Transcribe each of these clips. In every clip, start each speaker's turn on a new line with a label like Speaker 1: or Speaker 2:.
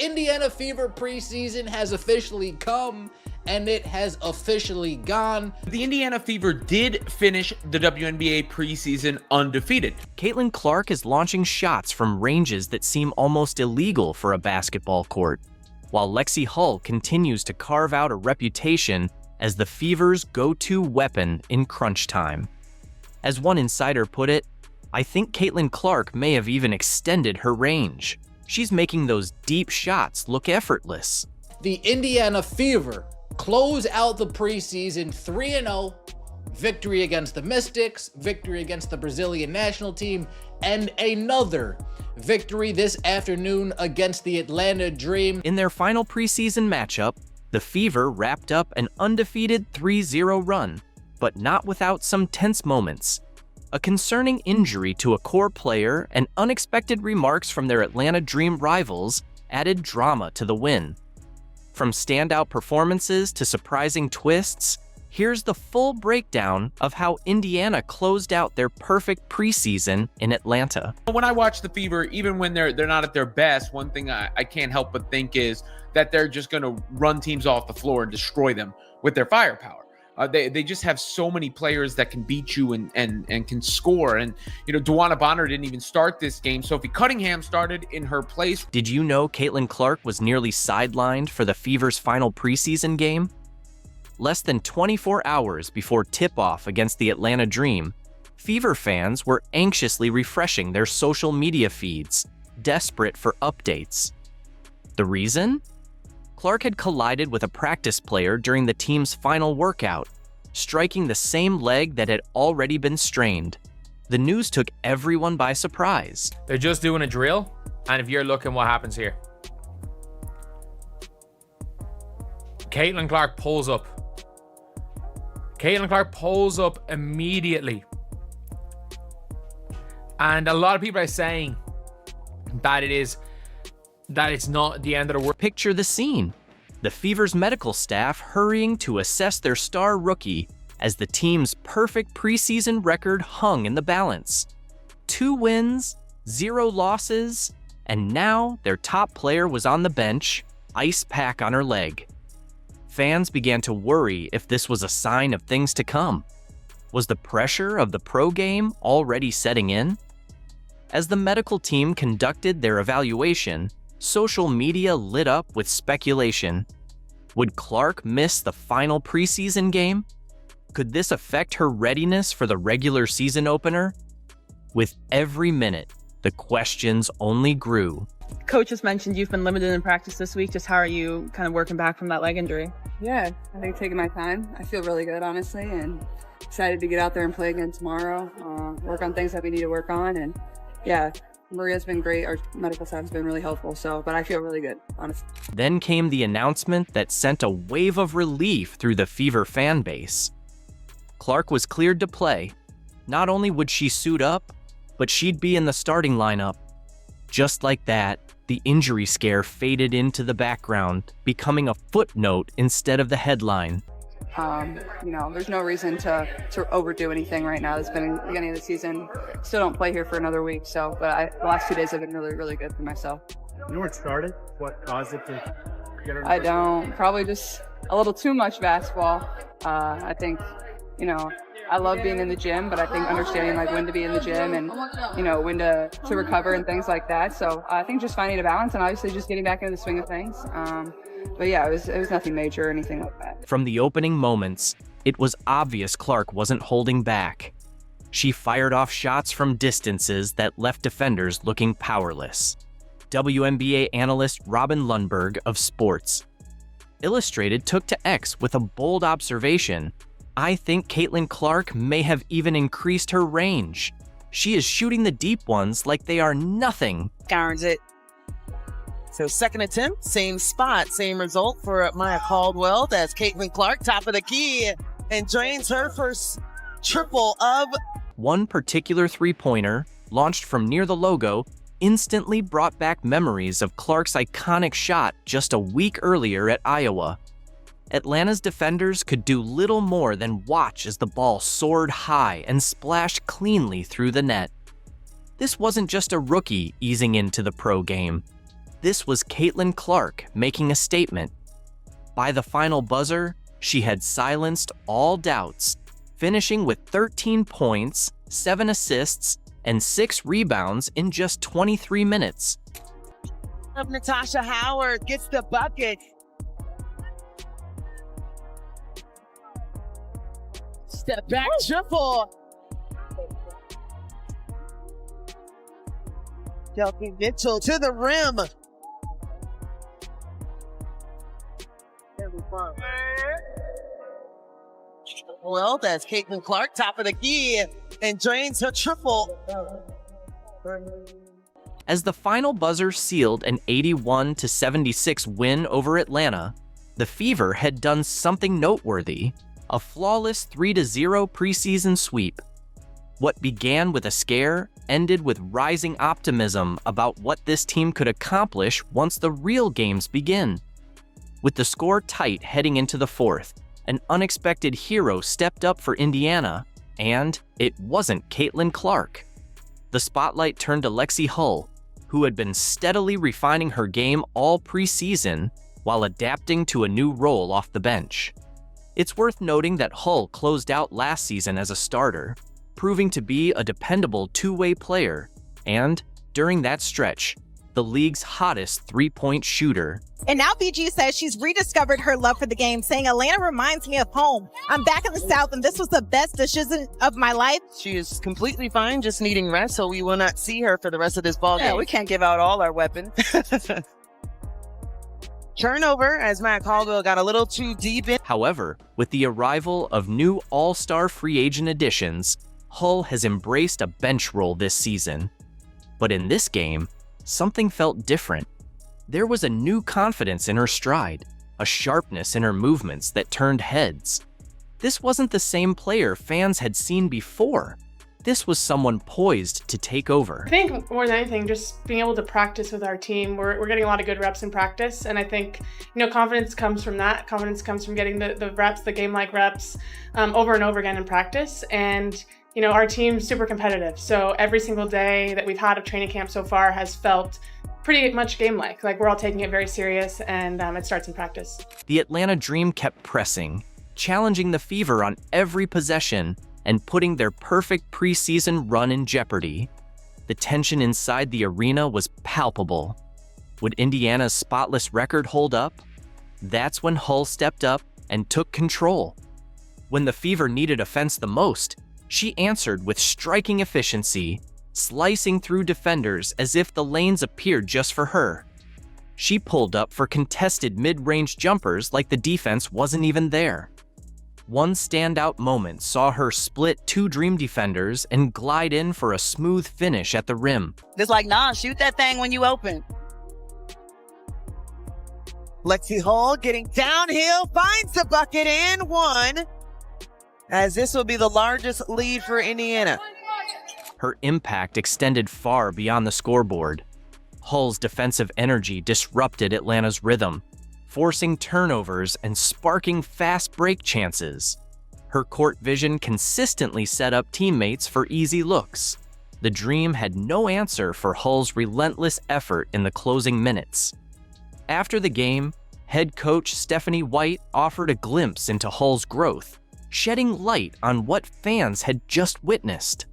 Speaker 1: Indiana Fever preseason has officially come, and it has officially gone.
Speaker 2: The Indiana Fever did finish the WNBA preseason undefeated.
Speaker 3: Caitlin Clark is launching shots from ranges that seem almost illegal for a basketball court, while Lexi Hull continues to carve out a reputation as the Fever's go-to weapon in crunch time. As one insider put it, "I think Caitlin Clark may have even extended her range. She's making those deep shots look effortless."
Speaker 1: The Indiana Fever close out the preseason 3-0, victory against the Mystics, victory against the Brazilian national team, and another victory this afternoon against the Atlanta Dream.
Speaker 3: In their final preseason matchup, the Fever wrapped up an undefeated 3-0 run, but not without some tense moments. A concerning injury to a core player and unexpected remarks from their Atlanta Dream rivals added drama to the win. From standout performances to surprising twists, here's the full breakdown of how Indiana closed out their perfect preseason in Atlanta.
Speaker 2: When I watch the Fever, even when they're not at their best, one thing I can't help but think is that they're just going to run teams off the floor and destroy them with their firepower. They just have so many players that can beat you and can score. And, you know, Dewana Bonner didn't even start this game. Sophie Cunningham started in her place.
Speaker 3: Did you know Caitlin Clark was nearly sidelined for the Fever's final preseason game? Less than 24 hours before tip-off against the Atlanta Dream, Fever fans were anxiously refreshing their social media feeds, desperate for updates. The reason? Clark had collided with a practice player during the team's final workout, striking the same leg that had already been strained. The news took everyone by surprise.
Speaker 4: They're just doing a drill, and if you're looking what happens here. Caitlin Clark pulls up. Caitlin Clark pulls up immediately. And a lot of people are saying that it's not the end of the world.
Speaker 3: Picture the scene. The Fever's medical staff hurrying to assess their star rookie as the team's perfect preseason record hung in the balance. 2 wins, 0 losses, and now their top player was on the bench, ice pack on her leg. Fans began to worry if this was a sign of things to come. Was the pressure of the pro game already setting in? As the medical team conducted their evaluation, social media lit up with speculation. Would Clark miss the final preseason game? Could this affect her readiness for the regular season opener? With every minute, the questions only grew.
Speaker 5: Coach just mentioned you've been limited in practice this week. Just how are you kind of working back from that leg injury?
Speaker 6: Yeah, I think taking my time. I feel really good, honestly, and excited to get out there and play again tomorrow, work on things that we need to work on. And yeah, Maria's been great. Our medical staff has been really helpful. But I feel really good, honestly.
Speaker 3: Then came the announcement that sent a wave of relief through the Fever fan base. Clark was cleared to play. Not only would she suit up, but she'd be in the starting lineup. Just like that, the injury scare faded into the background, becoming a footnote instead of the headline.
Speaker 6: There's no reason to overdo anything right now. It's been the beginning of the season. Still don't play here for another week, but the last 2 days have been really, really good for myself.
Speaker 7: You know where it started? What caused it to get her?
Speaker 6: I don't. Probably just a little too much basketball. I think, I love being in the gym, but I think understanding when to be in the gym and, when to recover and things like that. So I think just finding a balance and obviously just getting back into the swing of things. But yeah, it was nothing major or anything like that.
Speaker 3: From the opening moments, it was obvious Clark wasn't holding back. She fired off shots from distances that left defenders looking powerless. WNBA analyst Robin Lundberg of Sports Illustrated took to X with a bold observation. "I think Caitlin Clark may have even increased her range. She is shooting the deep ones like they are nothing."
Speaker 8: Guards it. So second attempt, same spot, same result for Maya Caldwell. That's Caitlin Clark, top of the key, and drains her first triple of.
Speaker 3: One particular three-pointer, launched from near the logo, instantly brought back memories of Clark's iconic shot just a week earlier at Iowa. Atlanta's defenders could do little more than watch as the ball soared high and splashed cleanly through the net. This wasn't just a rookie easing into the pro game. This was Caitlin Clark making a statement. By the final buzzer, she had silenced all doubts, finishing with 13 points, 7 assists, and 6 rebounds in just 23 minutes.
Speaker 8: Natasha Howard gets the bucket. Step back triple. Kelsey Mitchell to the rim. Well, that's Caitlin Clark, top of the key, and drains her triple.
Speaker 3: As the final buzzer sealed an 81-76 win over Atlanta, the Fever had done something noteworthy, a flawless 3-0 preseason sweep. What began with a scare ended with rising optimism about what this team could accomplish once the real games begin. With the score tight heading into the fourth, an unexpected hero stepped up for Indiana, and it wasn't Caitlin Clark. The spotlight turned to Lexi Hull, who had been steadily refining her game all preseason while adapting to a new role off the bench. It's worth noting that Hull closed out last season as a starter, proving to be a dependable two-way player, and, during that stretch, the league's hottest three-point shooter.
Speaker 9: And now BG says she's rediscovered her love for the game, saying Atlanta reminds me of home. I'm back in the South, and this was the best decision of my life.
Speaker 8: She is completely fine, just needing rest, so we will not see her for the rest of this ball game.
Speaker 6: Yeah, we can't give out all our weapons.
Speaker 8: Turnover as Matt Caldwell got a little too deep in.
Speaker 3: However, with the arrival of new all-star free agent additions, Hull has embraced a bench role this season. But in this game, something felt different. There was a new confidence in her stride, a sharpness in her movements that turned heads. This wasn't the same player fans had seen before. This was someone poised to take over.
Speaker 10: I think more than anything, just being able to practice with our team. We're getting a lot of good reps in practice, and I think confidence comes from that. Confidence comes from getting the reps, the game-like reps, over and over again in practice. And our team's super competitive, so every single day that we've had of training camp so far has felt pretty much game-like. Like we're all taking it very serious, and it starts in practice.
Speaker 3: The Atlanta Dream kept pressing, challenging the Fever on every possession and putting their perfect preseason run in jeopardy. The tension inside the arena was palpable. Would Indiana's spotless record hold up? That's when Hull stepped up and took control. When the Fever needed offense the most, she answered with striking efficiency, slicing through defenders as if the lanes appeared just for her. She pulled up for contested mid-range jumpers like the defense wasn't even there. One standout moment saw her split 2 Dream defenders and glide in for a smooth finish at the rim.
Speaker 6: It's like, nah, shoot that thing when you open.
Speaker 8: Lexi Hull getting downhill, finds the bucket and one, as this will be the largest lead for Indiana.
Speaker 3: Her impact extended far beyond the scoreboard. Hull's defensive energy disrupted Atlanta's rhythm, forcing turnovers and sparking fast break chances. Her court vision consistently set up teammates for easy looks. The Dream had no answer for Hull's relentless effort in the closing minutes. After the game, head coach Stephanie White offered a glimpse into Hull's growth, shedding light on what fans had just witnessed.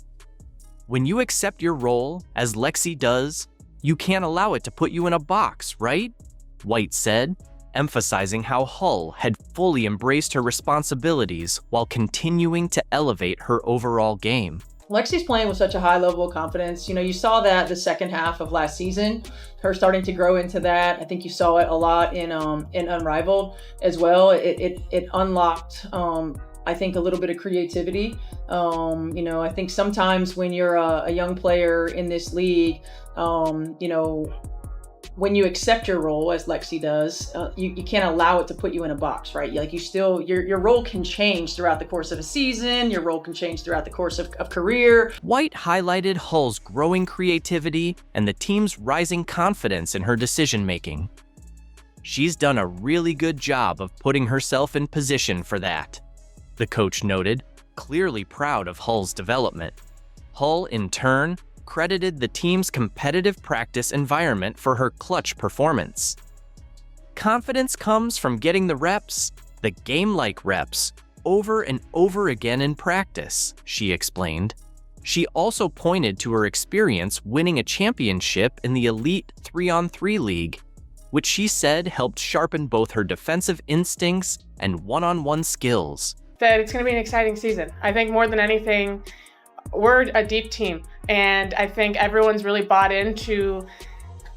Speaker 3: When you accept your role, as Lexi does, you can't allow it to put you in a box, right? White said, emphasizing how Hull had fully embraced her responsibilities while continuing to elevate her overall game.
Speaker 11: Lexi's playing with such a high level of confidence. You saw that the second half of last season, her starting to grow into that. I think you saw it a lot in Unrivaled as well. It unlocked, I think, a little bit of creativity. I think sometimes when you're a young player in this league, when you accept your role, as Lexi does, you can't allow it to put you in a box, right? Like your role can change throughout the course of a season. Your role can change throughout the course of career.
Speaker 3: White highlighted Hull's growing creativity and the team's rising confidence in her decision-making. She's done a really good job of putting herself in position for that, the coach noted, clearly proud of Hull's development. Hull, in turn, credited the team's competitive practice environment for her clutch performance. Confidence comes from getting the reps, the game-like reps, over and over again in practice, she explained. She also pointed to her experience winning a championship in the Elite 3-on-3 League, which she said helped sharpen both her defensive instincts and one-on-one skills.
Speaker 10: That it's going to be an exciting season. I think more than anything, we're a deep team, and I think everyone's really bought into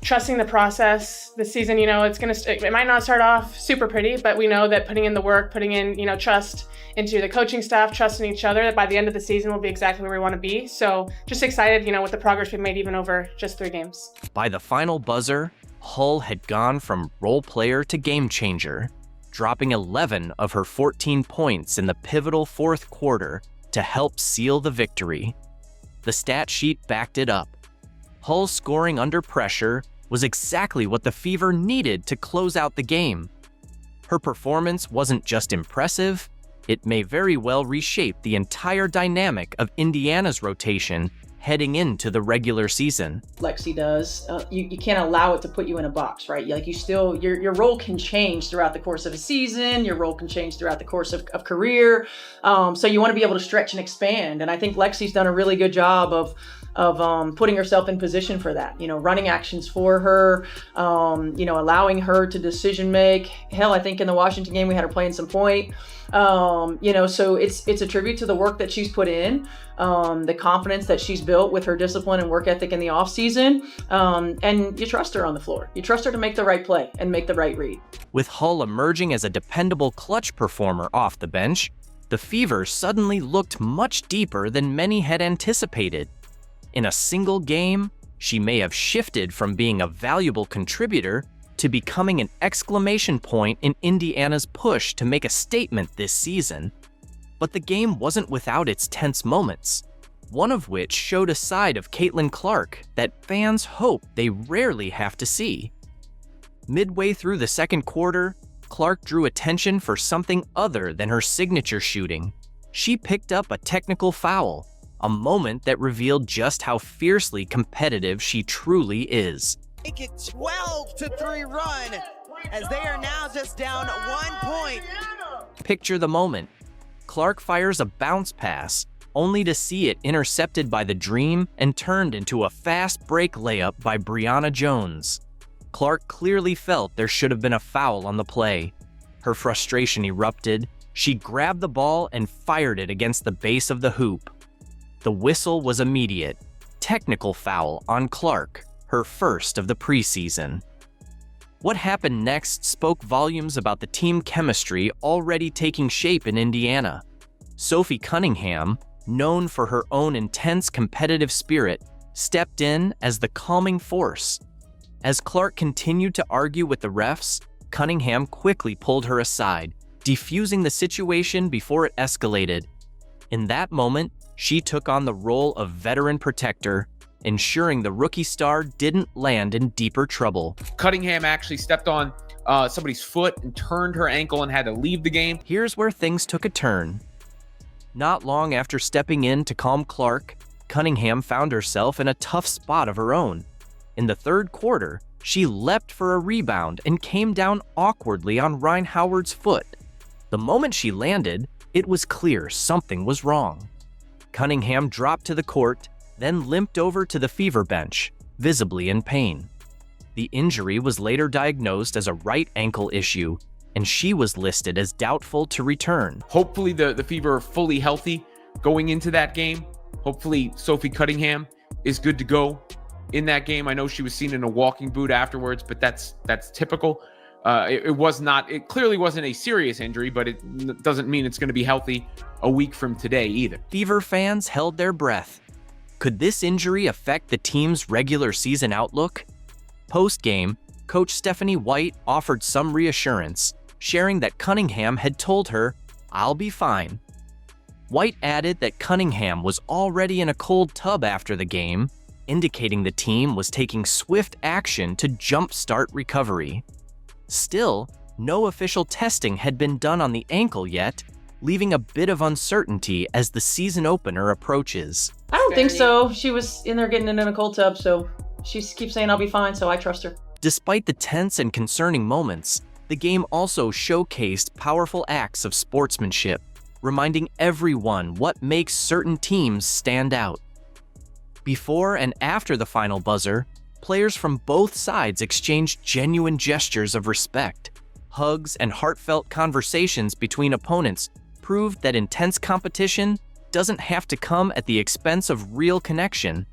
Speaker 10: trusting the process this season. You know, it might not start off super pretty, but we know that putting in the work, putting in, trust into the coaching staff, trust in each other, that by the end of the season we'll be exactly where we want to be. So just excited, with the progress we've made even over just 3 games.
Speaker 3: By the final buzzer, Hull had gone from role player to game changer, dropping 11 of her 14 points in the pivotal fourth quarter to help seal the victory. The stat sheet backed it up. Hull scoring under pressure was exactly what the Fever needed to close out the game. Her performance wasn't just impressive, it may very well reshape the entire dynamic of Indiana's rotation heading into the regular season.
Speaker 11: Lexi does. You can't allow it to put you in a box, right? Like your role can change throughout the course of a season. Your role can change throughout the course of career. So you want to be able to stretch and expand. And I think Lexi's done a really good job of putting herself in position for that, running actions for her, allowing her to decision make. Hell, I think in the Washington game, we had her playing some point. So it's a tribute to the work that she's put in, the confidence that she's built with her discipline and work ethic in the off season. And you trust her on the floor. You trust her to make the right play and make the right read.
Speaker 3: With Hull emerging as a dependable clutch performer off the bench, the Fever suddenly looked much deeper than many had anticipated. In a single game, she may have shifted from being a valuable contributor to becoming an exclamation point in Indiana's push to make a statement this season. But the game wasn't without its tense moments, one of which showed a side of Caitlin Clark that fans hope they rarely have to see. Midway through the second quarter, Clark drew attention for something other than her signature shooting. She picked up a technical foul, a moment that revealed just how fiercely competitive she truly is.
Speaker 8: Make it 12-3 run as they are now just down 1 point.
Speaker 3: Picture the moment. Clark fires a bounce pass, only to see it intercepted by the Dream and turned into a fast break layup by Brianna Jones. Clark clearly felt there should have been a foul on the play. Her frustration erupted. She grabbed the ball and fired it against the base of the hoop. The whistle was immediate. Technical foul on Clark, her first of the preseason. What happened next spoke volumes about the team chemistry already taking shape in Indiana. Sophie Cunningham, known for her own intense competitive spirit, stepped in as the calming force. As Clark continued to argue with the refs, Cunningham quickly pulled her aside, defusing the situation before it escalated. In that moment, she took on the role of veteran protector, ensuring the rookie star didn't land in deeper trouble.
Speaker 2: Cunningham actually stepped on somebody's foot and turned her ankle and had to leave the game.
Speaker 3: Here's where things took a turn. Not long after stepping in to calm Clark, Cunningham found herself in a tough spot of her own. In the third quarter, she leapt for a rebound and came down awkwardly on Ryan Howard's foot. The moment she landed, it was clear something was wrong. Cunningham dropped to the court, then limped over to the Fever bench, visibly in pain. The injury was later diagnosed as a right ankle issue, and she was listed as doubtful to return.
Speaker 2: Hopefully the Fever are fully healthy going into that game. Hopefully Sophie Cunningham is good to go in that game. I know she was seen in a walking boot afterwards, but that's typical. It clearly wasn't a serious injury, but it doesn't mean it's going to be healthy a week from today either.
Speaker 3: Fever fans held their breath. Could this injury affect the team's regular season outlook? Post-game, Coach Stephanie White offered some reassurance, sharing that Cunningham had told her, "I'll be fine." White added that Cunningham was already in a cold tub after the game, indicating the team was taking swift action to jumpstart recovery. Still, no official testing had been done on the ankle yet, leaving a bit of uncertainty as the season opener approaches.
Speaker 11: I don't think so. She was in there getting in a cold tub, so she keeps saying I'll be fine, so I trust her.
Speaker 3: Despite the tense and concerning moments, the game also showcased powerful acts of sportsmanship, reminding everyone what makes certain teams stand out. Before and after the final buzzer, players from both sides exchanged genuine gestures of respect. Hugs and heartfelt conversations between opponents proved that intense competition doesn't have to come at the expense of real connection.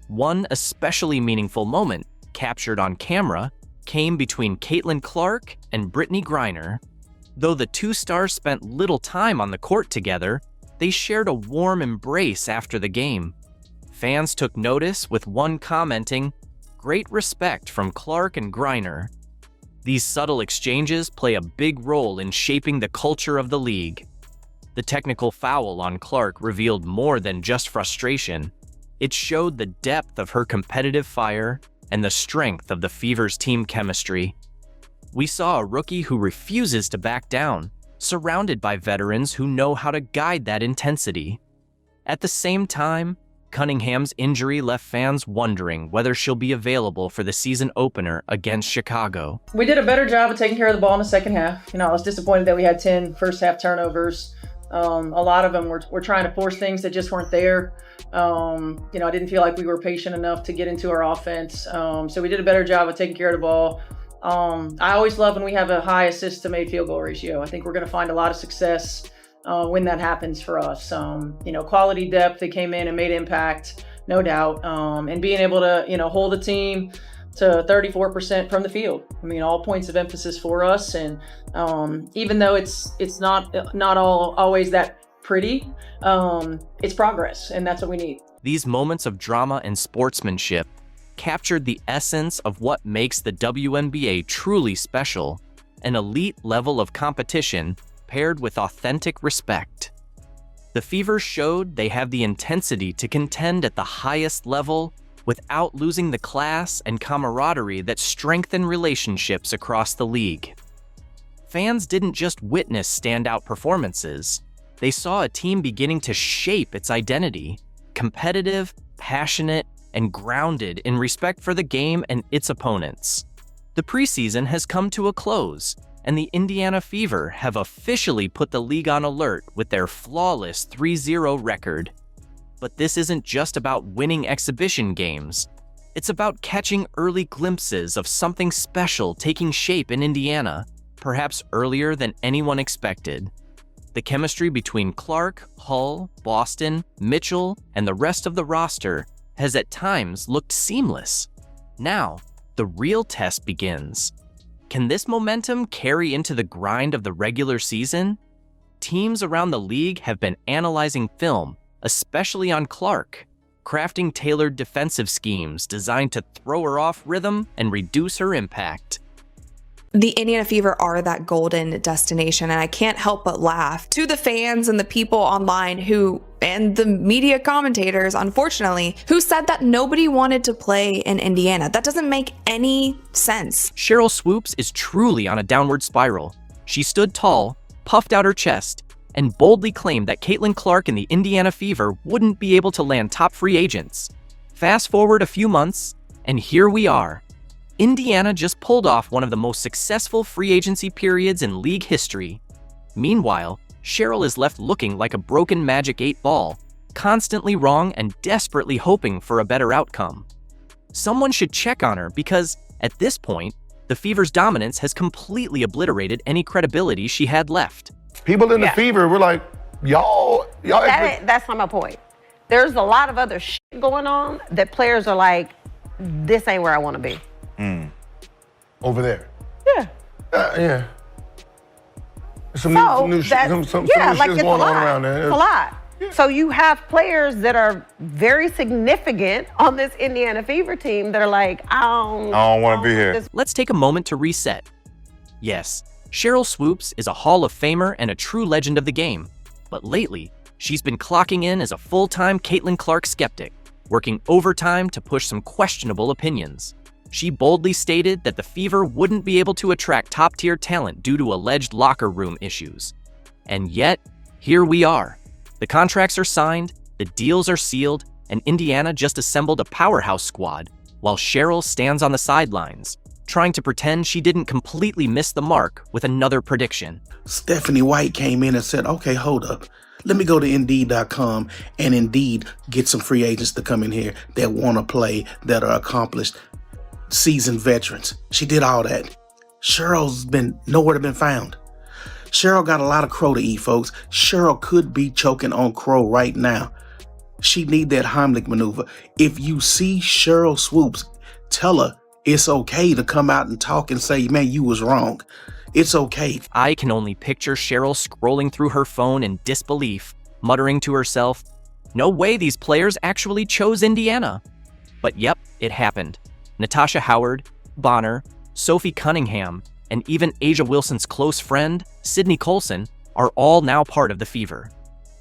Speaker 3: One especially meaningful moment, captured on camera, came between Caitlin Clark and Britney Griner. Though the two stars spent little time on the court together, they shared a warm embrace after the game. Fans took notice, with one commenting, "Great respect from Clark and Griner." These subtle exchanges play a big role in shaping the culture of the league. The technical foul on Clark revealed more than just frustration. It showed the depth of her competitive fire and the strength of the Fever's team chemistry. We saw a rookie who refuses to back down, surrounded by veterans who know how to guide that intensity. At the same time, Cunningham's injury left fans wondering whether she'll be available for the season opener against Chicago.
Speaker 11: We did a better job of taking care of the ball in the second half. I was disappointed that we had 10 first half turnovers. A lot of them were trying to force things that just weren't there. I didn't feel like we were patient enough to get into our offense. So we did a better job of taking care of the ball. I always love when we have a high assist to made field goal ratio. I think we're going to find a lot of success when that happens for us. Quality depth, they came in and made impact, no doubt. And being able to, hold the team to 34% from the field. All points of emphasis for us. And even though it's not always that pretty, it's progress, and that's what we need.
Speaker 3: These moments of drama and sportsmanship captured the essence of what makes the WNBA truly special: an elite level of competition paired with authentic respect. The Fever showed they have the intensity to contend at the highest level without losing the class and camaraderie that strengthen relationships across the league. Fans didn't just witness standout performances. They saw a team beginning to shape its identity, competitive, passionate, and grounded in respect for the game and its opponents. The preseason has come to a close, and the Indiana Fever have officially put the league on alert with their flawless 3-0 record. But this isn't just about winning exhibition games. It's about catching early glimpses of something special taking shape in Indiana, perhaps earlier than anyone expected. The chemistry between Clark, Hull, Boston, Mitchell, and the rest of the roster has at times looked seamless. Now, the real test begins. Can this momentum carry into the grind of the regular season? Teams around the league have been analyzing film, especially on Clark, crafting tailored defensive schemes designed to throw her off rhythm and reduce her impact.
Speaker 12: The Indiana Fever are that golden destination, and I can't help but laugh to the fans and the people online and the media commentators, unfortunately, who said that nobody wanted to play in Indiana. That doesn't make any sense.
Speaker 3: Cheryl Swoopes is truly on a downward spiral. She stood tall, puffed out her chest, and boldly claimed that Caitlin Clark and the Indiana Fever wouldn't be able to land top free agents. Fast forward a few months, and here we are. Indiana just pulled off one of the most successful free agency periods in league history. Meanwhile, Cheryl is left looking like a broken Magic 8 ball, constantly wrong and desperately hoping for a better outcome. Someone should check on her because, at this point, the Fever's dominance has completely obliterated any credibility she had left.
Speaker 13: People in the Fever were like, y'all.
Speaker 14: That's not my point. There's a lot of other shit going on that players are like, this ain't where I want to be.
Speaker 13: Over there.
Speaker 14: Yeah.
Speaker 13: Yeah. Some new shit going on around there.
Speaker 14: It's a lot. Yeah. So you have players that are very significant on this Indiana Fever team that are like, I don't
Speaker 13: want to be here.
Speaker 3: Let's take a moment to reset. Yes, Cheryl Swoopes is a Hall of Famer and a true legend of the game. But lately, she's been clocking in as a full-time Caitlin Clark skeptic, working overtime to push some questionable opinions. She boldly stated that the Fever wouldn't be able to attract top-tier talent due to alleged locker room issues. And yet, here we are. The contracts are signed, the deals are sealed, and Indiana just assembled a powerhouse squad, while Cheryl stands on the sidelines, trying to pretend she didn't completely miss the mark with another prediction.
Speaker 13: Stephanie White came in and said, okay, hold up. Let me go to Indeed.com and Indeed get some free agents to come in here that want to play, that are accomplished, seasoned veterans. She did all that. Cheryl's been nowhere to been found. Cheryl got a lot of crow to eat, folks. Cheryl could be choking on crow right now. She need that Heimlich maneuver. If you see Cheryl Swoopes, tell her it's okay to come out and talk and say, man, you was wrong. It's okay.
Speaker 3: I can only picture Cheryl scrolling through her phone in disbelief, muttering to herself, no way these players actually chose Indiana. But yep, it happened. Natasha Howard, Bonner, Sophie Cunningham, and even Asia Wilson's close friend, Sydney Colson, are all now part of the Fever.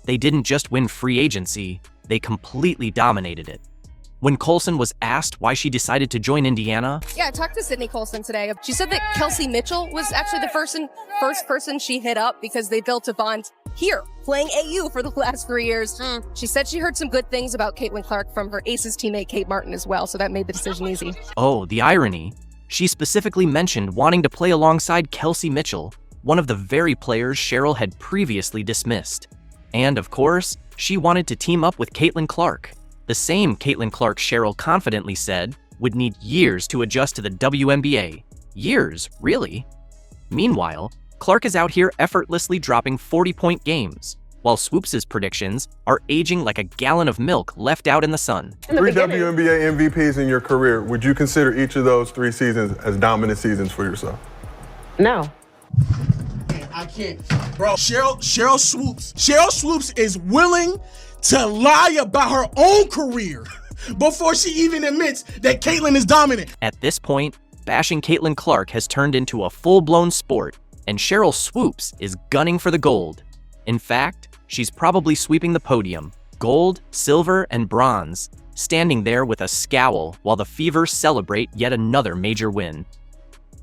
Speaker 3: They didn't just win free agency, they completely dominated it. When Colson was asked why she decided to join Indiana,
Speaker 15: yeah, I talked to Sydney Colson today. She said that Kelsey Mitchell was actually the first person she hit up because they built a bond here, playing AU for the last 3 years. She said she heard some good things about Caitlin Clark from her Aces teammate Kate Martin as well, so that made the decision easy.
Speaker 3: Oh, the irony. She specifically mentioned wanting to play alongside Kelsey Mitchell, one of the very players Cheryl had previously dismissed. And of course, she wanted to team up with Caitlin Clark, the same Caitlin Clark Cheryl confidently said would need years to adjust to the WNBA. Years, really? Meanwhile, Clark is out here effortlessly dropping 40-point games, while Swoopes' predictions are aging like a gallon of milk left out in the sun.
Speaker 13: 3 WNBA MVPs in your career. Would you consider each of those 3 seasons as dominant seasons for yourself?
Speaker 14: No.
Speaker 16: I can't. Bro, Cheryl Swoopes is willing to lie about her own career before she even admits that Caitlin is dominant.
Speaker 3: At this point, bashing Caitlin Clark has turned into a full-blown sport, and Cheryl Swoopes is gunning for the gold. In fact, she's probably sweeping the podium, gold, silver, and bronze, standing there with a scowl while the Fever celebrate yet another major win.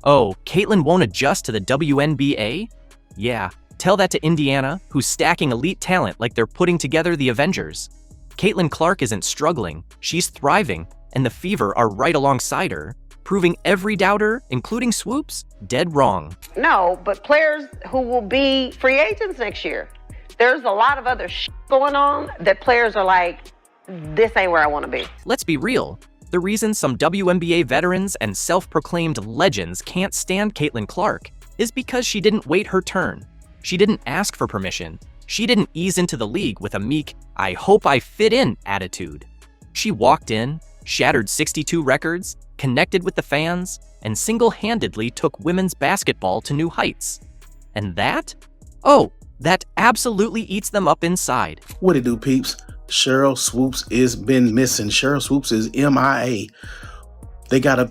Speaker 3: Oh, Caitlin won't adjust to the WNBA? Yeah, tell that to Indiana, who's stacking elite talent like they're putting together the Avengers. Caitlin Clark isn't struggling, she's thriving, and the Fever are right alongside her, proving every doubter, including Swoopes, dead wrong.
Speaker 14: No, but players who will be free agents next year, there's a lot of other going on that players are like, this ain't where I want to be.
Speaker 3: Let's be real. The reason some WNBA veterans and self-proclaimed legends can't stand Caitlin Clark is because she didn't wait her turn. She didn't ask for permission. She didn't ease into the league with a meek, I hope I fit in attitude. She walked in, shattered 62 records, connected with the fans, and single-handedly took women's basketball to new heights. And that? Oh, that absolutely eats them up inside.
Speaker 13: What it do, peeps? Cheryl Swoopes is been missing. Cheryl Swoopes is MIA. They got a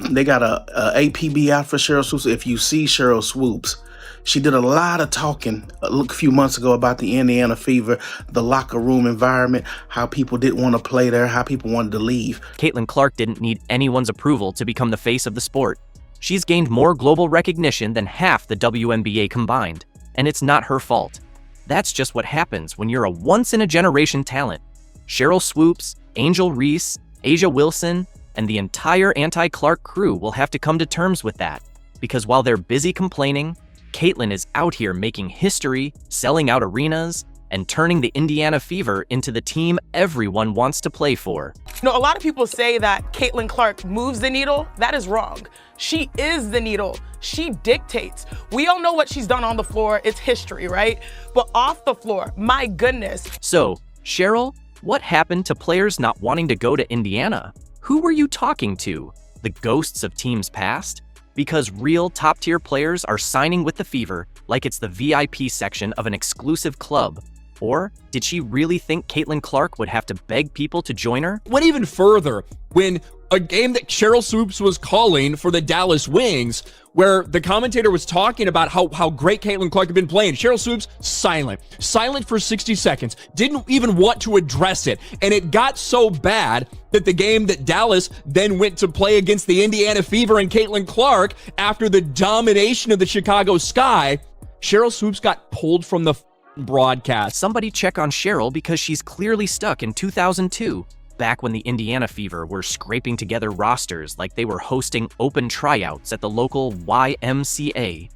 Speaker 13: APB out for Cheryl Swoopes. If you see Cheryl Swoopes, she did a lot of talking a few months ago about the Indiana Fever, the locker room environment, how people didn't want to play there, how people wanted to leave.
Speaker 3: Caitlin Clark didn't need anyone's approval to become the face of the sport. She's gained more global recognition than half the WNBA combined, and it's not her fault. That's just what happens when you're a once-in-a-generation talent. Cheryl Swoopes, Angel Reese, Asia Wilson, and the entire anti-Clark crew will have to come to terms with that, because while they're busy complaining, Caitlin is out here making history, selling out arenas, and turning the Indiana Fever into the team everyone wants to play for.
Speaker 17: You know, a lot of people say that Caitlin Clark moves the needle. That is wrong. She is the needle. She dictates. We all know what she's done on the floor. It's history, right? But off the floor, my goodness.
Speaker 3: So, Cheryl, what happened to players not wanting to go to Indiana? Who were you talking to? The ghosts of teams past? Because real top-tier players are signing with the Fever like it's the VIP section of an exclusive club. Or did she really think Caitlin Clark would have to beg people to join her?
Speaker 18: Went even further when a game that Cheryl Swoopes was calling for the Dallas Wings, where the commentator was talking about how great Caitlin Clark had been playing. Cheryl Swoopes, silent for 60 seconds, didn't even want to address it. And it got so bad that the game that Dallas then went to play against the Indiana Fever and Caitlin Clark after the domination of the Chicago Sky, Cheryl Swoopes got pulled from the broadcast.
Speaker 3: Somebody check on Cheryl because she's clearly stuck in 2002, back when the Indiana Fever were scraping together rosters like they were hosting open tryouts at the local YMCA.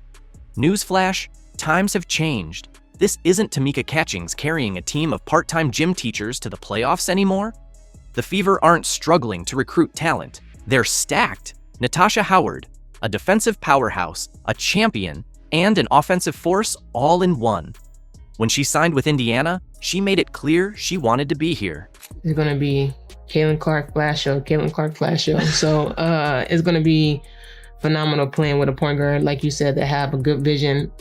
Speaker 3: Newsflash, times have changed. This isn't Tamika Catchings carrying a team of part-time gym teachers to the playoffs anymore. The Fever aren't struggling to recruit talent. They're stacked. Natasha Howard, a defensive powerhouse, a champion, and an offensive force all in one. When she signed with Indiana, she made it clear she wanted to be here.
Speaker 19: It's going to be Caitlin Clark Flash Show. So it's going to be phenomenal playing with a point guard, like you said, that have a good vision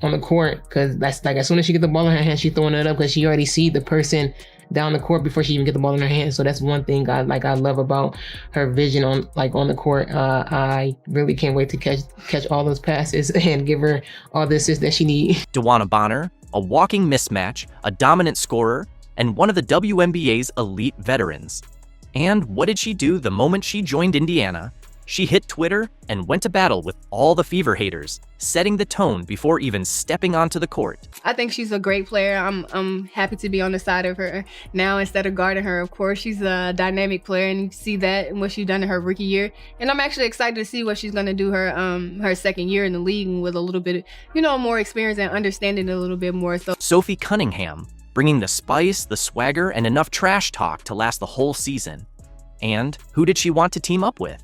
Speaker 19: on the court, because that's like as soon as she get the ball in her hand, she's throwing it up because she already see the person down the court before she even get the ball in her hand. So that's one thing I love about her vision on the court. I really can't wait to catch all those passes and give her all the assists that she needs.
Speaker 3: DeWanna Bonner, a walking mismatch, a dominant scorer, and one of the WNBA's elite veterans. And what did she do the moment she joined Indiana? She hit Twitter and went to battle with all the Fever haters, setting the tone before even stepping onto the court.
Speaker 20: I think she's a great player. I'm happy to be on the side of her now instead of guarding her. Of course, she's a dynamic player, and you see that in what she's done in her rookie year. And I'm actually excited to see what she's going to do her second year in the league with a little bit, more experience and understanding a little bit more. So
Speaker 3: Sophie Cunningham, bringing the spice, the swagger, and enough trash talk to last the whole season. And who did she want to team up with?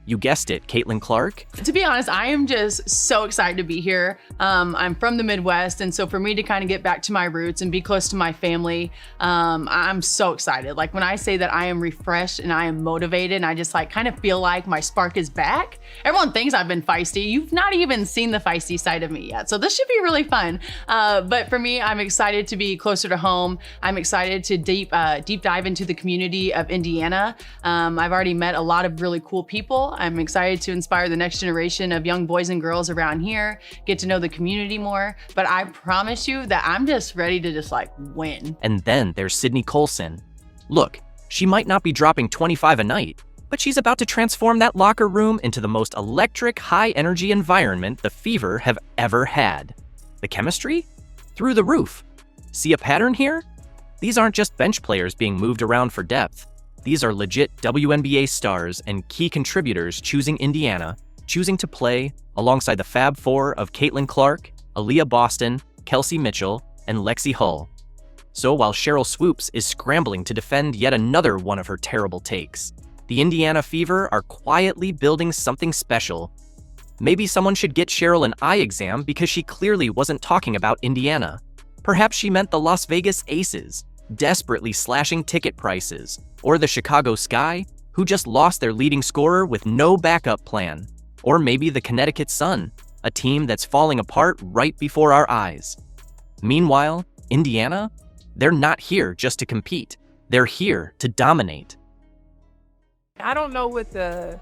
Speaker 3: You guessed it, Caitlin Clark.
Speaker 21: To be honest, I am just so excited to be here. I'm from the Midwest, and so for me to kind of get back to my roots and be close to my family, I'm so excited. Like when I say that I am refreshed and I am motivated, and I just kind of feel like my spark is back. Everyone thinks I've been feisty. You've not even seen the feisty side of me yet, so this should be really fun. But for me, I'm excited to be closer to home. I'm excited to deep dive into the community of Indiana. I've already met a lot of really cool people. I'm excited to inspire the next generation of young boys and girls around here, get to know the community more. But I promise you that I'm just ready to just win.
Speaker 3: And then there's Sydney Colson. Look, she might not be dropping 25 a night, but she's about to transform that locker room into the most electric, high-energy environment the Fever have ever had. The chemistry? Through the roof. See a pattern here? These aren't just bench players being moved around for depth. These are legit WNBA stars and key contributors choosing Indiana, choosing to play alongside the Fab Four of Caitlin Clark, Aaliyah Boston, Kelsey Mitchell, and Lexi Hull. So while Cheryl Swoopes is scrambling to defend yet another one of her terrible takes, the Indiana Fever are quietly building something special. Maybe someone should get Cheryl an eye exam because she clearly wasn't talking about Indiana. Perhaps she meant the Las Vegas Aces, desperately slashing ticket prices, or the Chicago Sky, who just lost their leading scorer with no backup plan, or maybe the Connecticut Sun, a team that's falling apart right before our eyes. Meanwhile, Indiana? They're not here just to compete. They're here to dominate.
Speaker 22: I don't know what the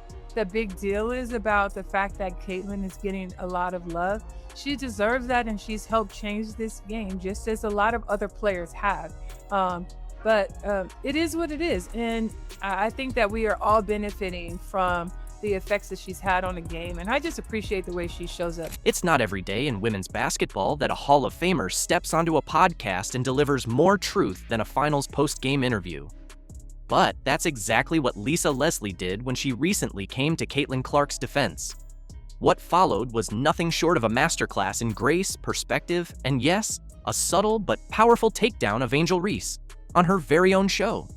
Speaker 22: big deal is about the fact that Caitlin is getting a lot of love. She deserves that, and she's helped change this game just as a lot of other players have. But it is what it is, and I think that we are all benefiting from the effects that she's had on the game, and I just appreciate the way she shows up.
Speaker 3: It's not every day in women's basketball that a Hall of Famer steps onto a podcast and delivers more truth than a finals post-game interview. But that's exactly what Lisa Leslie did when she recently came to Caitlin Clark's defense. What followed was nothing short of a masterclass in grace, perspective, and yes, a subtle but powerful takedown of Angel Reese on her very own show.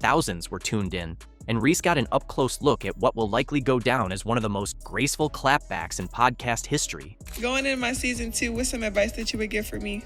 Speaker 3: Thousands were tuned in, and Reese got an up-close look at what will likely go down as one of the most graceful clapbacks in podcast history.
Speaker 23: Going into my season 2, what's some advice that you would give for me?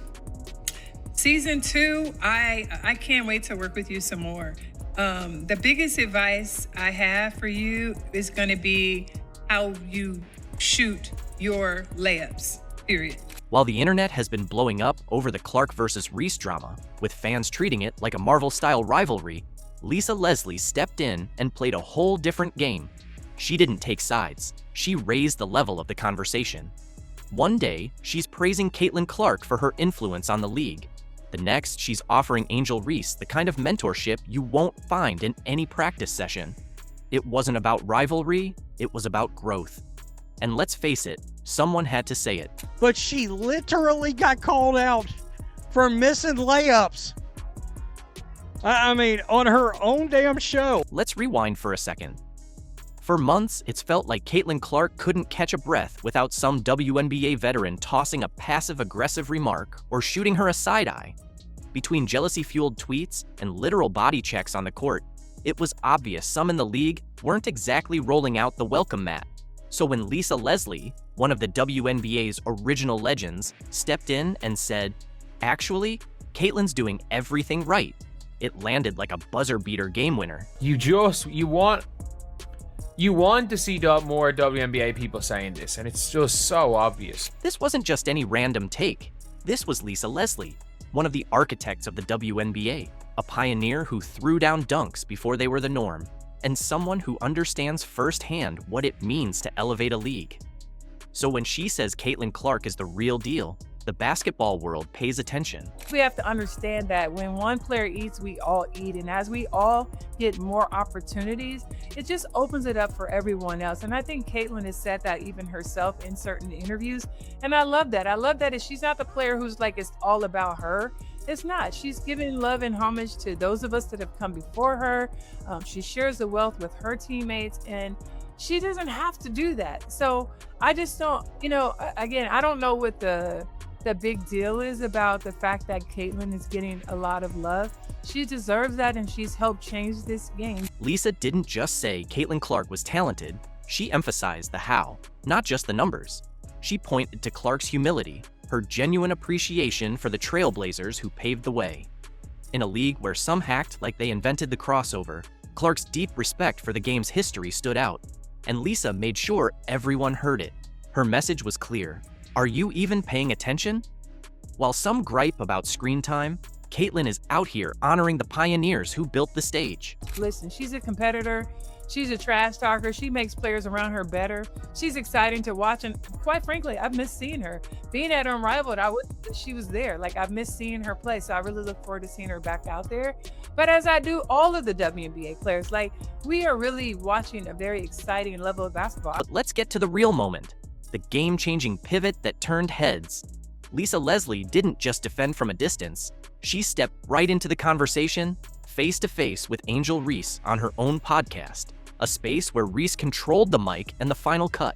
Speaker 24: Season 2, I can't wait to work with you some more. The biggest advice I have for you is going to be how you shoot your layups, period.
Speaker 3: While the internet has been blowing up over the Clark versus Reese drama, with fans treating it like a Marvel-style rivalry, Lisa Leslie stepped in and played a whole different game. She didn't take sides. She raised the level of the conversation. One day, she's praising Caitlin Clark for her influence on the league. The next, she's offering Angel Reese the kind of mentorship you won't find in any practice session. It wasn't about rivalry, it was about growth. And let's face it, someone had to say it.
Speaker 1: But she literally got called out for missing layups. I mean, on her own damn show.
Speaker 3: Let's rewind for a second. For months, it's felt like Caitlin Clark couldn't catch a breath without some WNBA veteran tossing a passive-aggressive remark or shooting her a side-eye. Between jealousy-fueled tweets and literal body checks on the court, it was obvious some in the league weren't exactly rolling out the welcome mat. So when Lisa Leslie, one of the WNBA's original legends, stepped in and said, "Actually, Caitlin's doing everything right," it landed like a buzzer-beater game winner.
Speaker 2: You want to see more WNBA people saying this, and it's just so obvious.
Speaker 3: This wasn't just any random take. This was Lisa Leslie, one of the architects of the WNBA, a pioneer who threw down dunks before they were the norm, and someone who understands firsthand what it means to elevate a league. So when she says Caitlin Clark is the real deal, the basketball world pays attention.
Speaker 22: We have to understand that when one player eats, we all eat. And as we all get more opportunities, it just opens it up for everyone else. And I think Caitlin has said that even herself in certain interviews. And I love that. I love that she's not the player who's like, it's all about her. It's not. She's giving love and homage to those of us that have come before her. She shares the wealth with her teammates, and she doesn't have to do that. So I just don't, again, I don't know what the big deal is about the fact that Caitlin is getting a lot of love. She deserves that, and she's helped change this game.
Speaker 3: Lisa didn't just say Caitlin Clark was talented. She emphasized the how, not just the numbers. She pointed to Clark's humility, her genuine appreciation for the trailblazers who paved the way. In a league where some hacked like they invented the crossover, Clark's deep respect for the game's history stood out, and Lisa made sure everyone heard it. Her message was clear. Are you even paying attention? While some gripe about screen time, Caitlin is out here honoring the pioneers who built the stage.
Speaker 22: Listen, she's a competitor. She's a trash talker. She makes players around her better. She's exciting to watch, and quite frankly, I've missed seeing her. Being at Unrivaled, she was there. Like, I've missed seeing her play, so I really look forward to seeing her back out there. But as I do all of the WNBA players, we are really watching a very exciting level of basketball.
Speaker 3: But let's get to the real moment. The game-changing pivot that turned heads. Lisa Leslie didn't just defend from a distance. She stepped right into the conversation, face-to-face with Angel Reese on her own podcast, a space where Reese controlled the mic and the final cut.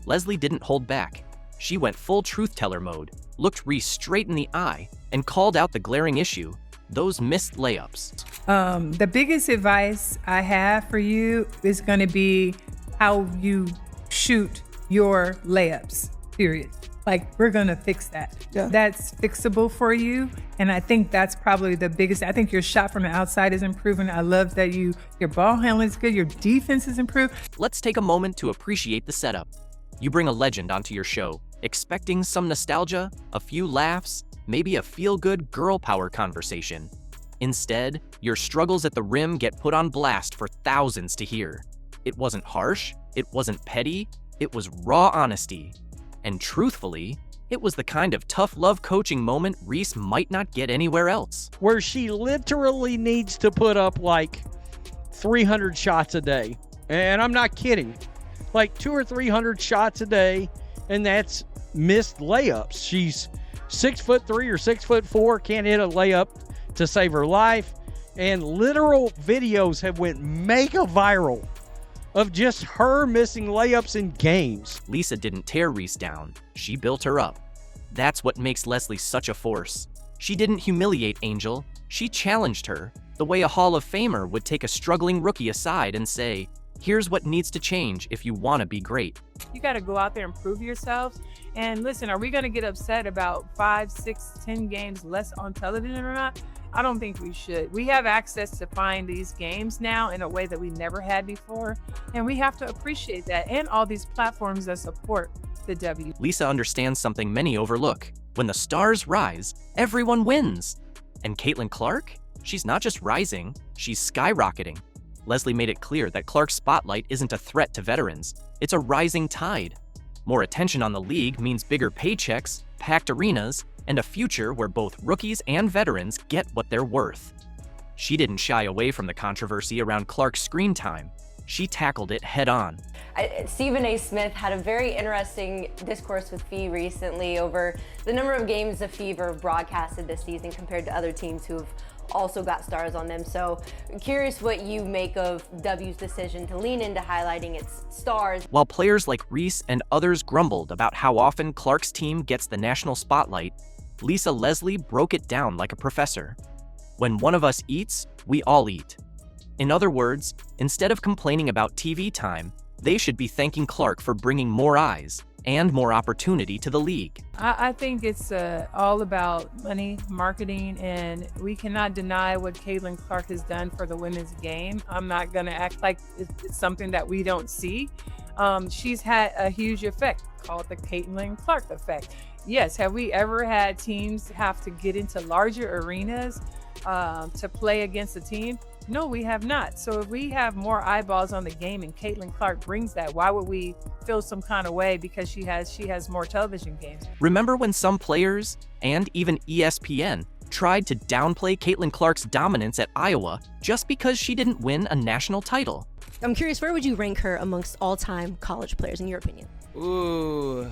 Speaker 3: Leslie didn't hold back. She went full truth-teller mode, looked Reese straight in the eye, and called out the glaring issue, those missed layups.
Speaker 22: The biggest advice I have for you is going to be how you shoot your layups, period. We're going to fix that. Yeah. That's fixable for you. And I think that's probably the biggest. I think your shot from the outside is improving. I love that your ball handling is good. Your defense is improved.
Speaker 3: Let's take a moment to appreciate the setup. You bring a legend onto your show, expecting some nostalgia, a few laughs, maybe a feel-good girl power conversation. Instead, your struggles at the rim get put on blast for thousands to hear. It wasn't harsh. It wasn't petty. It was raw honesty. And truthfully, it was the kind of tough love coaching moment Reese might not get anywhere else.
Speaker 1: Where she literally needs to put up 300 shots a day. And I'm not kidding. 200 or 300 shots a day, and that's missed layups. She's 6'3" or 6'4", can't hit a layup to save her life. And literal videos have went mega viral of just her missing layups in games.
Speaker 3: Lisa didn't tear Reese down. She built her up. That's what makes Leslie such a force. She didn't humiliate Angel. She challenged her, the way a Hall of Famer would take a struggling rookie aside and say, here's what needs to change if you want to be great.
Speaker 22: You got to go out there and prove yourselves. And listen, are we going to get upset about 5, 6, 10 games less on television or not? I don't think we should. We have access to find these games now in a way that we never had before, and we have to appreciate that, and all these platforms that support the W.
Speaker 3: Lisa understands something many overlook. When the stars rise, everyone wins. And Caitlin Clark? She's not just rising, she's skyrocketing. Leslie made it clear that Clark's spotlight isn't a threat to veterans. It's a rising tide. More attention on the league means bigger paychecks, packed arenas, and a future where both rookies and veterans get what they're worth. She didn't shy away from the controversy around Clark's screen time. she tackled it head on.
Speaker 4: Stephen A. Smith had a very interesting discourse with Fee recently over the number of games the Fever broadcasted this season compared to other teams who have also got stars on them. So I'm curious what you make of W's decision to lean into highlighting its stars.
Speaker 3: While players like Reese and others grumbled about how often Clark's team gets the national spotlight, Lisa Leslie broke it down like a professor. When one of us eats, we all eat. In other words, instead of complaining about TV time, they should be thanking Clark for bringing more eyes and more opportunity to the league.
Speaker 22: I think it's all about money, marketing, and we cannot deny what Caitlin Clark has done for the women's game. I'm not going to act like it's something that we don't see. She's had a huge effect, called the Caitlin Clark effect. Yes, have we ever had teams have to get into larger arenas to play against a team? No, we have not. So if we have more eyeballs on the game and Caitlin Clark brings that, why would we feel some kind of way because she has more television games?
Speaker 3: Remember when some players, and even ESPN, tried to downplay Caitlin Clark's dominance at Iowa just because she didn't win a national title?
Speaker 15: I'm curious, where would you rank her amongst all-time college players, in your opinion?
Speaker 5: Ooh,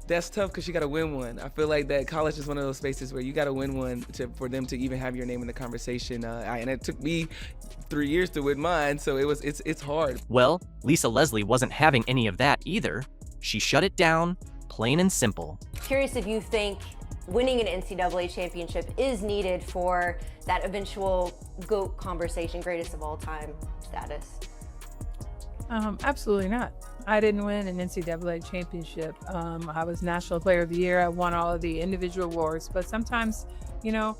Speaker 5: that's tough because you got to win one. I feel like that college is one of those spaces where you got to win one for them to even have your name in the conversation. And it took me 3 years to win mine, so it's hard.
Speaker 3: Well, Lisa Leslie wasn't having any of that either. She shut it down, plain and simple.
Speaker 4: Curious if you think winning an NCAA championship is needed for that eventual GOAT conversation, greatest of all time status.
Speaker 22: Absolutely not. I didn't win an NCAA championship. I was National Player of the Year. I won all of the individual awards, but sometimes, you know,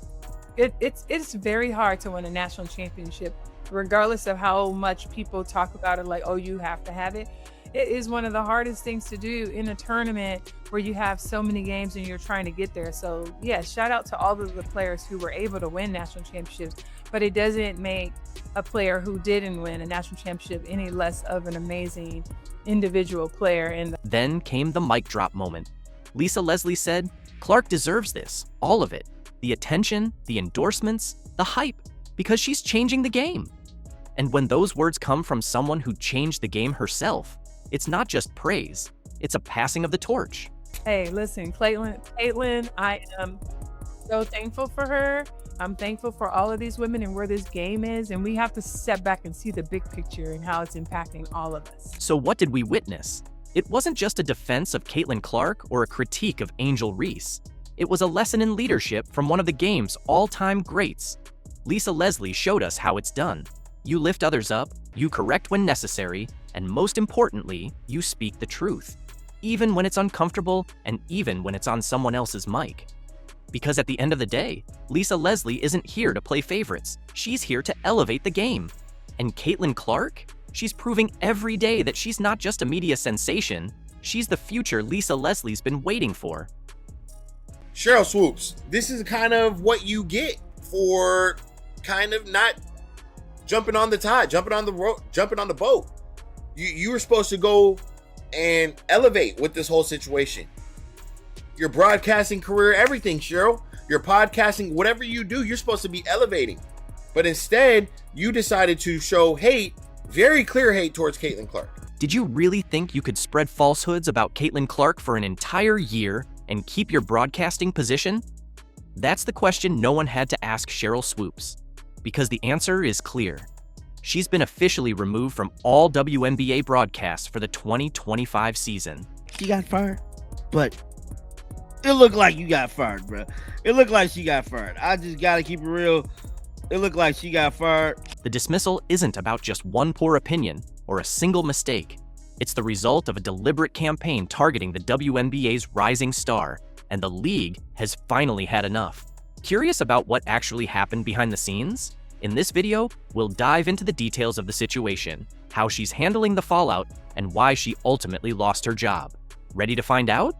Speaker 22: it's very hard to win a national championship, regardless of how much people talk about it, like, oh, you have to have it. It is one of the hardest things to do in a tournament where you have so many games and you're trying to get there. So yeah, shout out to all of the players who were able to win national championships, but it doesn't make a player who didn't win a national championship any less of an amazing individual player.
Speaker 3: Then came the mic drop moment. Lisa Leslie said, Clark deserves this, all of it. The attention, the endorsements, the hype, because she's changing the game. And when those words come from someone who changed the game herself, it's not just praise, it's a passing of the torch.
Speaker 22: Hey, listen, Caitlin, I am so thankful for her. I'm thankful for all of these women and where this game is, and we have to step back and see the big picture and how it's impacting all of us.
Speaker 3: So what did we witness? It wasn't just a defense of Caitlin Clark or a critique of Angel Reese. It was a lesson in leadership from one of the game's all-time greats. Lisa Leslie showed us how it's done. You lift others up, you correct when necessary, and most importantly, you speak the truth, even when it's uncomfortable and even when it's on someone else's mic. Because at the end of the day, Lisa Leslie isn't here to play favorites. She's here to elevate the game. And Caitlin Clark? She's proving every day that she's not just a media sensation, she's the future Lisa Leslie's been waiting for.
Speaker 7: Cheryl Swoopes, this is kind of what you get for kind of not jumping on the tide, jumping on the boat. You were supposed to go and elevate with this whole situation. Your broadcasting career, everything, Cheryl. Your podcasting, whatever you do, you're supposed to be elevating. But instead, you decided to show hate, very clear hate towards Caitlin Clark.
Speaker 3: Did you really think you could spread falsehoods about Caitlin Clark for an entire year and keep your broadcasting position? That's the question no one had to ask Cheryl Swoopes, because the answer is clear. She's been officially removed from all WNBA broadcasts for the 2025 season.
Speaker 9: She got fired, but it looked like you got fired, bro. It looked like she got fired. I just gotta keep it real. It looked like she got fired.
Speaker 3: The dismissal isn't about just one poor opinion or a single mistake. It's the result of a deliberate campaign targeting the WNBA's rising star, and the league has finally had enough. Curious about what actually happened behind the scenes? In this video, we'll dive into the details of the situation, how she's handling the fallout, and why she ultimately lost her job. Ready to find out?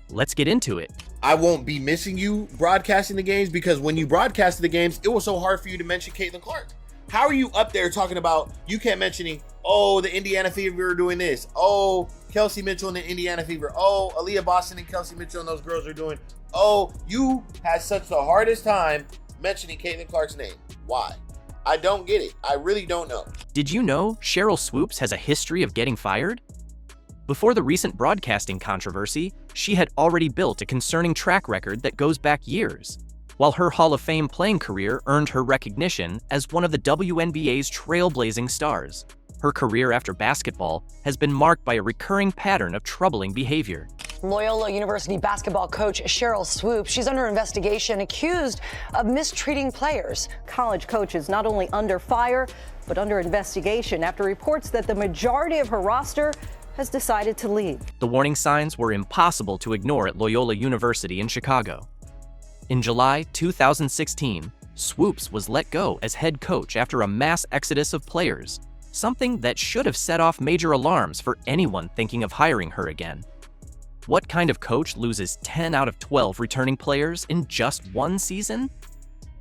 Speaker 3: Let's get into it.
Speaker 7: I won't be missing you broadcasting the games because when you broadcasted the games, it was so hard for you to mention Caitlin Clark. How are you up there talking about, you kept mentioning, oh, the Indiana Fever are doing this. Oh, Kelsey Mitchell and the Indiana Fever. Oh, Aaliyah Boston and Kelsey Mitchell and those girls are doing. Oh, you had such the hardest time mentioning Caitlin Clark's name. Why? I don't get it. I really don't know.
Speaker 3: Did you know Cheryl Swoopes has a history of getting fired? Before the recent broadcasting controversy, she had already built a concerning track record that goes back years, while her Hall of Fame playing career earned her recognition as one of the WNBA's trailblazing stars. Her career after basketball has been marked by a recurring pattern of troubling behavior.
Speaker 6: Loyola University basketball coach Cheryl Swoopes, she's under investigation, accused of mistreating players. College coach is not only under fire, but under investigation after reports that the majority of her roster has decided to leave.
Speaker 3: The warning signs were impossible to ignore at Loyola University in Chicago. In July 2016, Swoopes was let go as head coach after a mass exodus of players, something that should have set off major alarms for anyone thinking of hiring her again. What kind of coach loses 10 out of 12 returning players in just one season?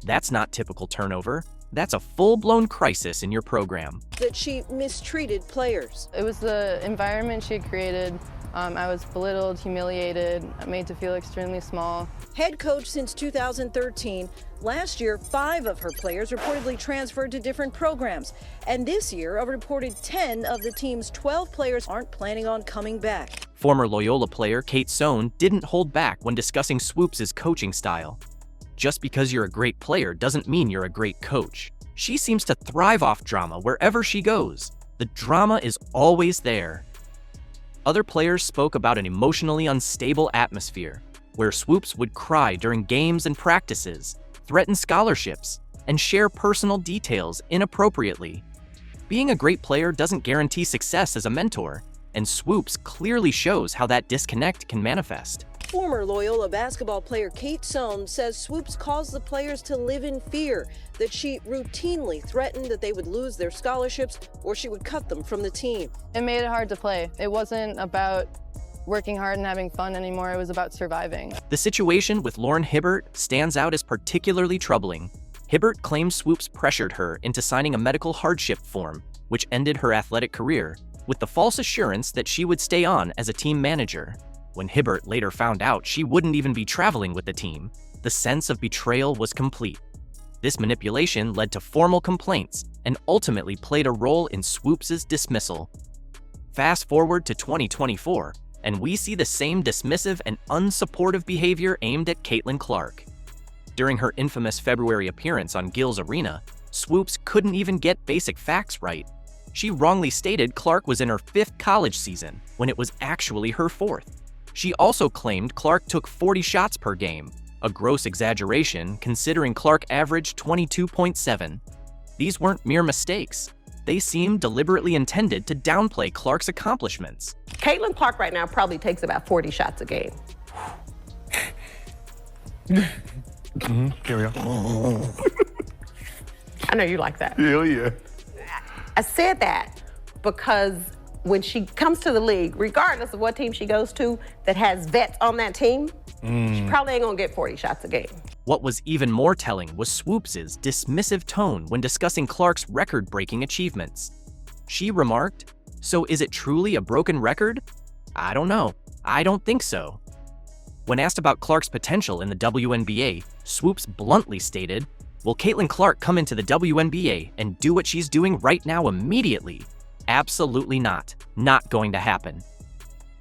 Speaker 3: That's not typical turnover. That's a full-blown crisis in your program.
Speaker 8: That she mistreated players.
Speaker 10: It was the environment she created. I was belittled, humiliated, made to feel extremely small.
Speaker 8: Head coach since 2013. Last year, 5 of her players reportedly transferred to different programs. And this year, a reported 10 of the team's 12 players aren't planning on coming back.
Speaker 3: Former Loyola player Kate Sohn didn't hold back when discussing Swoopes' coaching style. Just because you're a great player doesn't mean you're a great coach. She seems to thrive off drama wherever she goes. The drama is always there. Other players spoke about an emotionally unstable atmosphere, where Swoopes would cry during games and practices, threaten scholarships, and share personal details inappropriately. Being a great player doesn't guarantee success as a mentor, and Swoopes clearly shows how that disconnect can manifest.
Speaker 8: Former Loyola basketball player Kate Sohn says Swoopes caused the players to live in fear, that she routinely threatened that they would lose their scholarships or she would cut them from the team.
Speaker 10: It made it hard to play. It wasn't about working hard and having fun anymore. It was about surviving.
Speaker 3: The situation with Lauren Hibbert stands out as particularly troubling. Hibbert claims Swoopes pressured her into signing a medical hardship form, which ended her athletic career, with the false assurance that she would stay on as a team manager. When Hibbert later found out she wouldn't even be traveling with the team, the sense of betrayal was complete. This manipulation led to formal complaints and ultimately played a role in Swoopes' dismissal. Fast forward to 2024, and we see the same dismissive and unsupportive behavior aimed at Caitlin Clark. During her infamous February appearance on Gil's Arena, Swoopes couldn't even get basic facts right. She wrongly stated Clark was in her 5th college season, when it was actually her 4th. She also claimed Clark took 40 shots per game, a gross exaggeration considering Clark averaged 22.7. These weren't mere mistakes. They seemed deliberately intended to downplay Clark's accomplishments.
Speaker 14: Caitlin Clark right now probably takes about 40 shots a game.
Speaker 11: Carry on.
Speaker 14: I know you like that.
Speaker 11: Hell yeah.
Speaker 14: I said that because when she comes to the league, regardless of what team she goes to that has vets on that team, she probably ain't gonna get 40 shots a game.
Speaker 3: What was even more telling was Swoopes' dismissive tone when discussing Clark's record-breaking achievements. She remarked, "So is it truly a broken record? I don't know. I don't think so." When asked about Clark's potential in the WNBA, Swoopes bluntly stated, "Will Caitlin Clark come into the WNBA and do what she's doing right now immediately? Absolutely not. Not going to happen."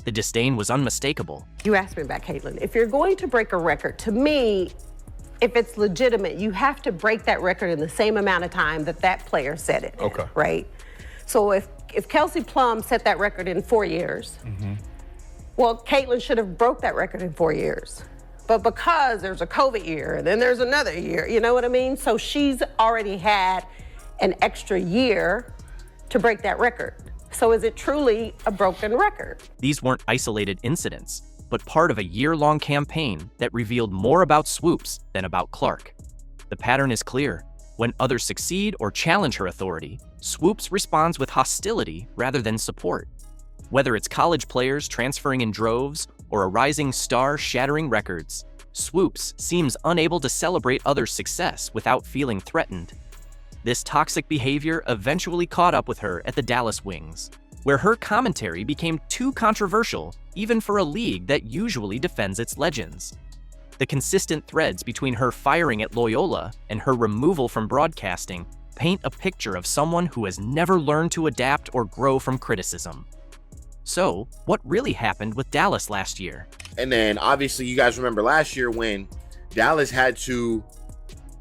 Speaker 3: The disdain was unmistakable.
Speaker 14: You asked me about Caitlin. If you're going to break a record, to me, if it's legitimate, you have to break that record in the same amount of time that that player set it.
Speaker 11: Okay.
Speaker 14: Right? So if Kelsey Plum set that record in 4 years, well, Caitlin should have broke that record in 4 years. But because there's a COVID year, and then there's another year, you know what I mean? So she's already had an extra year to break that record. So is it truly a broken record?
Speaker 3: These weren't isolated incidents, but part of a year-long campaign that revealed more about Swoopes than about Clark. The pattern is clear. When others succeed or challenge her authority, Swoopes responds with hostility rather than support. Whether it's college players transferring in droves or a rising star shattering records, Swoopes seems unable to celebrate others' success without feeling threatened. This toxic behavior eventually caught up with her at the Dallas Wings, where her commentary became too controversial even for a league that usually defends its legends. The consistent threads between her firing at Loyola and her removal from broadcasting paint a picture of someone who has never learned to adapt or grow from criticism. So, what really happened with Dallas last year?
Speaker 7: And then obviously you guys remember last year when Dallas had to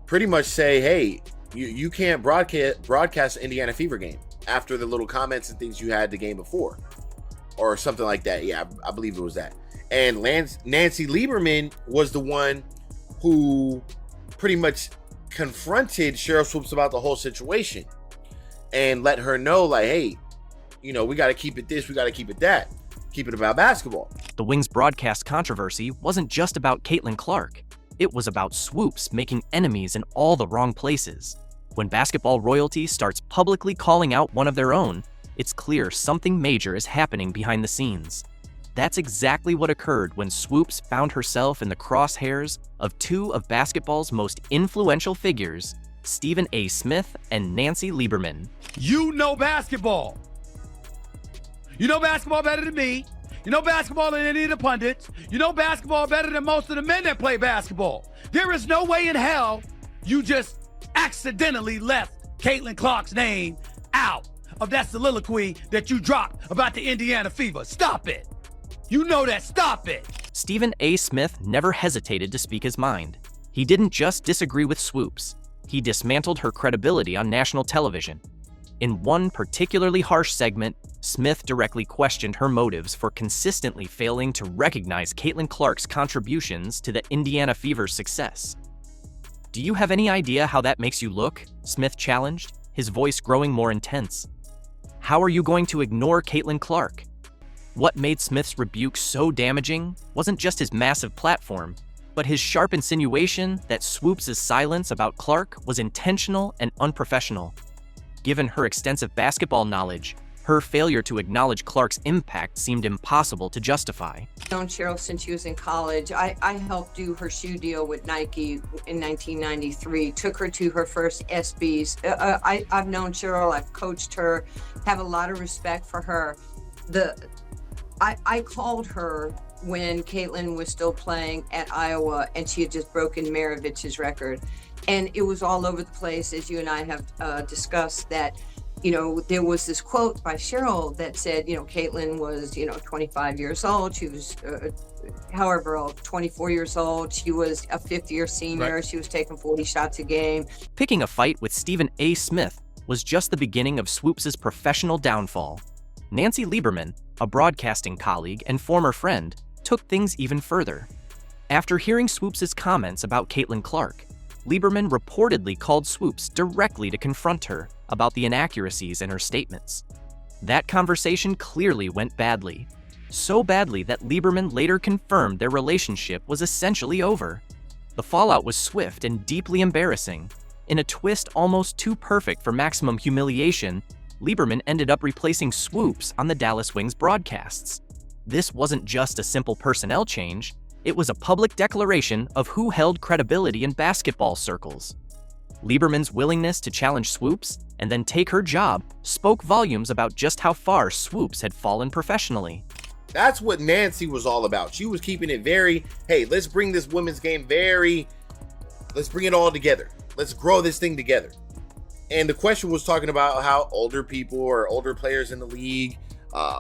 Speaker 7: pretty much say, hey, you can't broadcast Indiana Fever game after the little comments and things you had the game before or something like that. Yeah, I believe it was that. And Nancy Lieberman was the one who pretty much confronted Cheryl Swoopes about the whole situation and let her know, like, hey, you know, we got to keep it this, we got to keep it that, keep it about basketball.
Speaker 3: The Wings broadcast controversy wasn't just about Caitlin Clark. It was about Swoopes making enemies in all the wrong places. When basketball royalty starts publicly calling out one of their own, it's clear something major is happening behind the scenes. That's exactly what occurred when Swoopes found herself in the crosshairs of two of basketball's most influential figures, Stephen A. Smith and Nancy Lieberman.
Speaker 11: You know basketball. You know basketball better than me. You know basketball than any of the pundits. You know basketball better than most of the men that play basketball. There is no way in hell you just accidentally left Caitlin Clark's name out of that soliloquy that you dropped about the Indiana Fever. Stop it. You know that. Stop it.
Speaker 3: Stephen A. Smith never hesitated to speak his mind. He didn't just disagree with Swoopes. He dismantled her credibility on national television. In one particularly harsh segment, Smith directly questioned her motives for consistently failing to recognize Caitlin Clark's contributions to the Indiana Fever's success. "Do you have any idea how that makes you look?" Smith challenged, his voice growing more intense. "How are you going to ignore Caitlin Clark?" What made Smith's rebuke so damaging wasn't just his massive platform, but his sharp insinuation that Swoopes' silence about Clark was intentional and unprofessional. Given her extensive basketball knowledge, her failure to acknowledge Clark's impact seemed impossible to justify.
Speaker 12: I've known Cheryl since she was in college. I helped do her shoe deal with Nike in 1993, took her to her first ESPYs. I've known Cheryl, I've coached her, have a lot of respect for her. I called her when Caitlin was still playing at Iowa and she had just broken Maravich's record. And it was all over the place, as you and I have discussed, that, you know, there was this quote by Cheryl that said, you know, Caitlin was, 25 years old. She was, however old, 24 years old. She was a fifth-year senior. Right. She was taking 40 shots a game.
Speaker 3: Picking a fight with Stephen A. Smith was just the beginning of Swoopes' professional downfall. Nancy Lieberman, a broadcasting colleague and former friend, took things even further. After hearing Swoopes' comments about Caitlin Clark, Lieberman reportedly called Swoopes directly to confront her about the inaccuracies in her statements. That conversation clearly went badly. So badly that Lieberman later confirmed their relationship was essentially over. The fallout was swift and deeply embarrassing. In a twist almost too perfect for maximum humiliation, Lieberman ended up replacing Swoopes on the Dallas Wings broadcasts. This wasn't just a simple personnel change. It was a public declaration of who held credibility in basketball circles. Lieberman's willingness to challenge Swoopes and then take her job spoke volumes about just how far Swoopes had fallen professionally.
Speaker 7: That's what Nancy was all about. She was keeping it very, hey, let's bring this women's game let's bring it all together. Let's grow this thing together. And the question was talking about how older people or older players in the league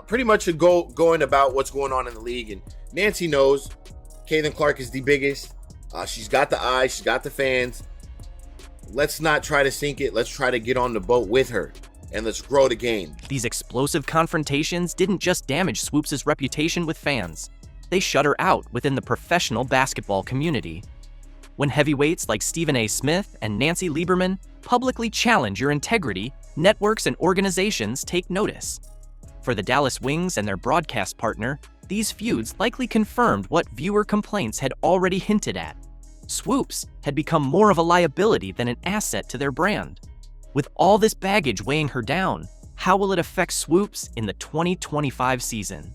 Speaker 7: pretty much should going about what's going on in the league. And Nancy knows Caitlin Clark is the biggest. She's got the eyes. She's got the fans. Let's not try to sink it. Let's try to get on the boat with her, and let's grow the game.
Speaker 3: These explosive confrontations didn't just damage Swoopes' reputation with fans. They shut her out within the professional basketball community. When heavyweights like Stephen A. Smith and Nancy Lieberman publicly challenge your integrity, networks and organizations take notice. For the Dallas Wings and their broadcast partner, these feuds likely confirmed what viewer complaints had already hinted at. Swoopes had become more of a liability than an asset to their brand. With all this baggage weighing her down, how will it affect Swoopes in the 2025 season?